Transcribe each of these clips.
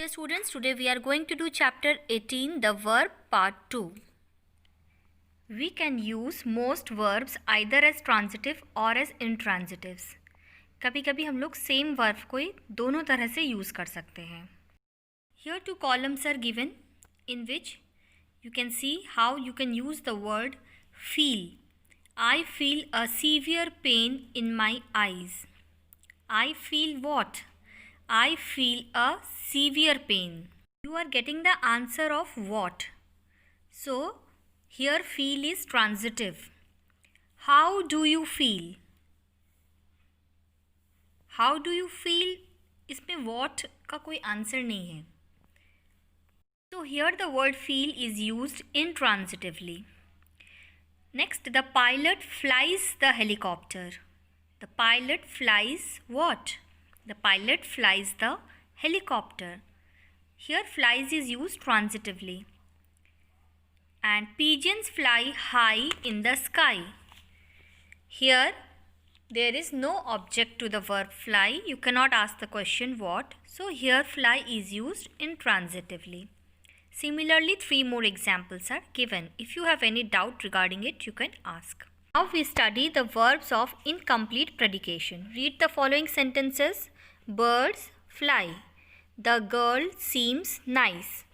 Dear students, today we are going to do chapter 18, the verb part 2. We can use most verbs either as transitive or as intransitives. कभी कभी हम लोग same verb को दोनों तरह से use कर सकते हैं. Here two columns are given in which you can see how you can use the word feel. I feel a severe pain in my eyes. I feel what? I feel a severe pain. You are getting the answer of what. So, here feel is transitive. How do you feel? How do you feel? इसमें what का कोई answer नहीं है. So, here the word feel is used intransitively. Next, the pilot flies the helicopter. The pilot flies what? The pilot flies the helicopter. Here flies is used transitively. And pigeons fly high in the sky. Here there is no object to the verb fly. You cannot ask the question what. So here fly is used intransitively. Similarly, 3 more examples are given. If you have any doubt regarding it, you can ask. Now we study the verbs of incomplete predication. Read the following sentences. Birds fly. The girl seems nice.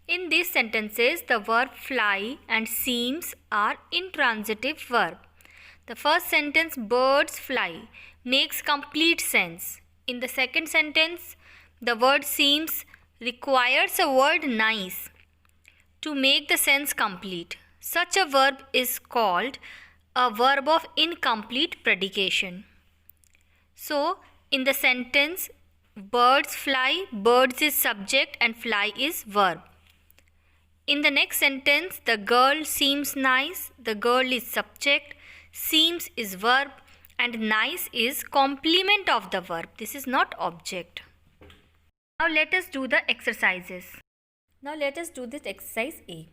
In these sentences, the verb fly and seems are intransitive verb. The first sentence, birds fly, makes complete sense. In the second sentence, the word seems requires a word nice to make the sense complete. Such a verb is called a verb of incomplete predication. So, in the sentence, birds fly, birds is subject and fly is verb. In the next sentence, the girl seems nice, the girl is subject, seems is verb and nice is complement of the verb. This is not object. Now let us do the exercises. Now let us do this exercise A.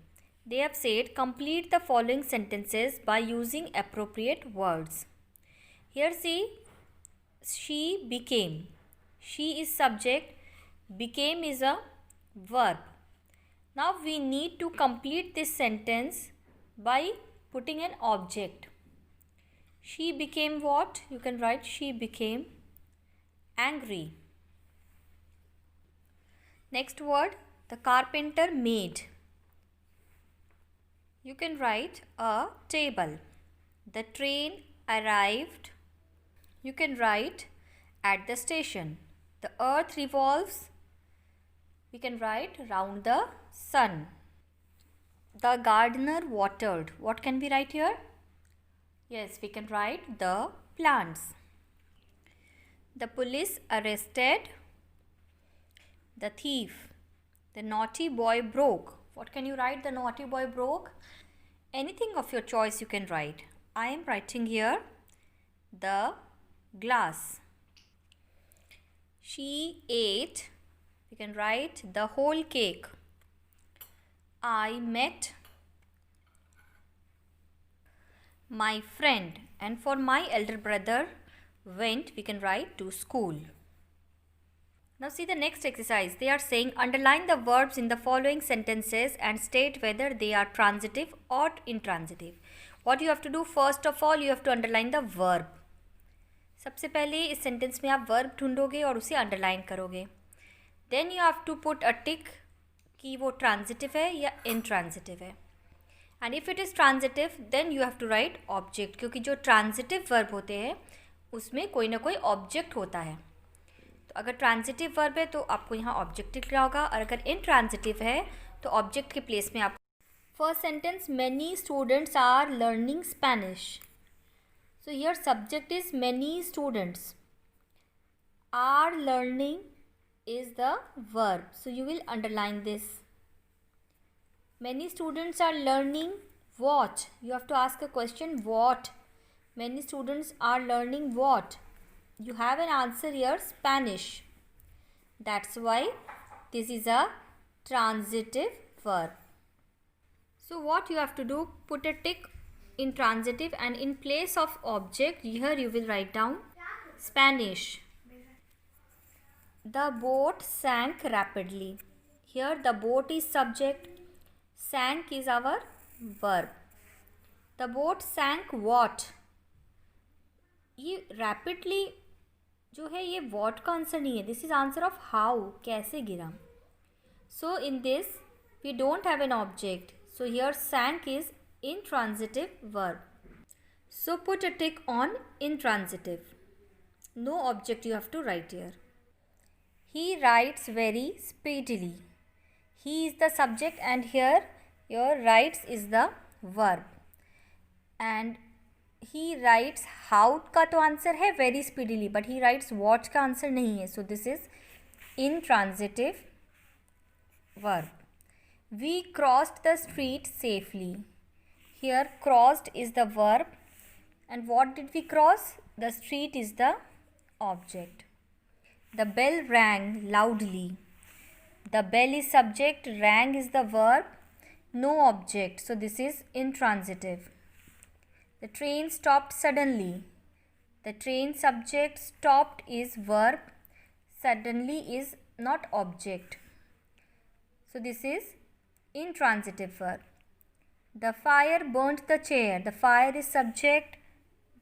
They have said complete the following sentences by using appropriate words. Here see, she became. She is subject, became is a verb. Now we need to complete this sentence by putting an object. She became what? You can write she became angry. Next word, the carpenter made. You can write a table. The train arrived. You can write at the station. The earth revolves. We can write round the sun. The gardener watered. What can we write here? Yes, we can write the plants. The police arrested the thief. The naughty boy broke. What can you write? The naughty boy broke. Anything of your choice you can write. I am writing here the glass. She ate. We can write the whole cake. I met my friend, and for my elder brother went, we can write to school. Now see the next exercise. They are saying underline the verbs in the following sentences and state whether they are transitive or intransitive. What you have to do, first of all, you have to underline the verb. सबसे पहले इस sentence में आप verb ढूंढोगे और उसे underline करोगे. Then you have to put a tick कि वो ट्रांजिटिव है या इनट्रांजिटिव है. And if it is transitive then you have to write object, क्योंकि जो ट्रांजिटिव वर्ब होते हैं उसमें कोई ना कोई ऑब्जेक्ट होता है. तो अगर ट्रांजिटिव वर्ब है तो आपको यहाँ ऑब्जेक्ट लिखना होगा, और अगर इनट्रांजिटिव है तो ऑब्जेक्ट के प्लेस में आप. First sentence, many students are learning Spanish. So here subject is many students. Are learning is the verb. So you will underline this. Many students are learning what? You have to ask a question what? Many students are learning what? You have an answer here, Spanish. That's why this is a transitive verb. So what you have to do, put a tick in transitive and in place of object here you will write down Spanish. The boat sank rapidly. Here the boat is subject, sank is our verb. The boat sank what? ये rapidly जो है ये what का answer नहीं है. This is answer of how, कैसे गिरा. So in this we don't have an object. So here sank is intransitive verb. So put a tick on intransitive. No object you have to write here. He writes very speedily. He is the subject and here your writes is the verb. And he writes how का तो answer है very speedily, but he writes what का answer नहीं है. So this is intransitive verb. We crossed the street safely. Here crossed is the verb and what did we cross? The street is the object. The bell rang loudly. The bell is subject, rang is the verb, no object. So this is intransitive. The train stopped suddenly. The train subject, stopped is verb, suddenly is not object. So this is intransitive verb. The fire burnt the chair. The fire is subject,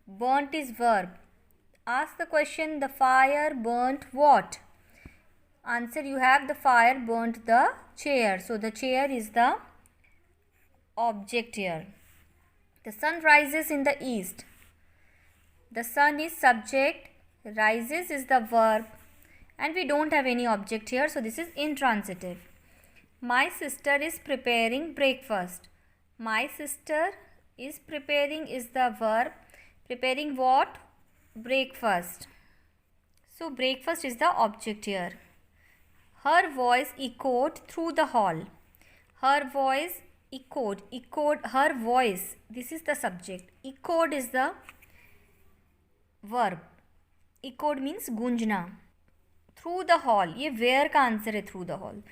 burnt is verb. Ask the question, the fire burnt what? Answer you have, the fire burnt the chair. So the chair is the object here. The sun rises in the east. The sun is subject, rises is the verb and we don't have any object here. So this is intransitive. My sister is preparing breakfast. My sister is preparing is the verb. Preparing what? Breakfast. So breakfast is the object here. Her voice echoed through the hall. Her voice echoed. Her voice. This is the subject. Echoed is the verb. Echoed means गूंजना. Through the hall. ये where का answer है through the hall.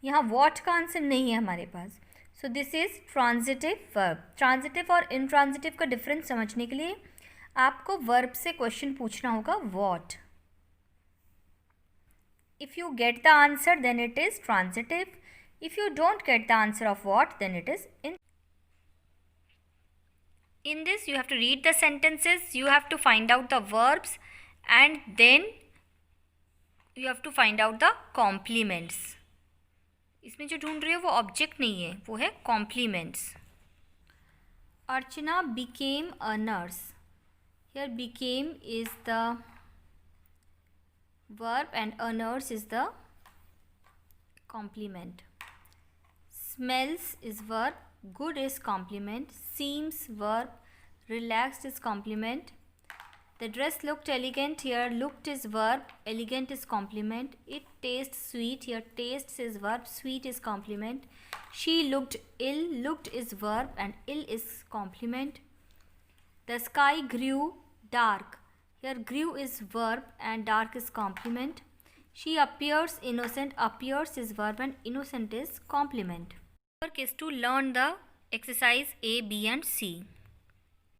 यहाँ what का answer नहीं है हमारे पास. So this is transitive verb. Transitive और intransitive का difference समझने के लिए आपको verb से question पूछना होगा what. If you get the answer then it is transitive. If you don't get the answer of what then it is in this you have to read the sentences, you have to find out the verbs and then you have to find out the complements. इसमें जो ढूंढ रहे हो वो object नहीं है, वो है complements. Archana became a nurse. Here became is the verb and a nurse is the complement. Smells is verb, good is complement, seems verb, relaxed is complement. The dress looked elegant. Here looked is verb, elegant is complement. It tastes sweet. Here tastes is verb, sweet is complement. She looked ill. Looked is verb and ill is complement. The sky grew dark. Here grew is verb and dark is complement. She appears innocent. Appears is verb and innocent is complement. Work is to learn the exercise A, B and C.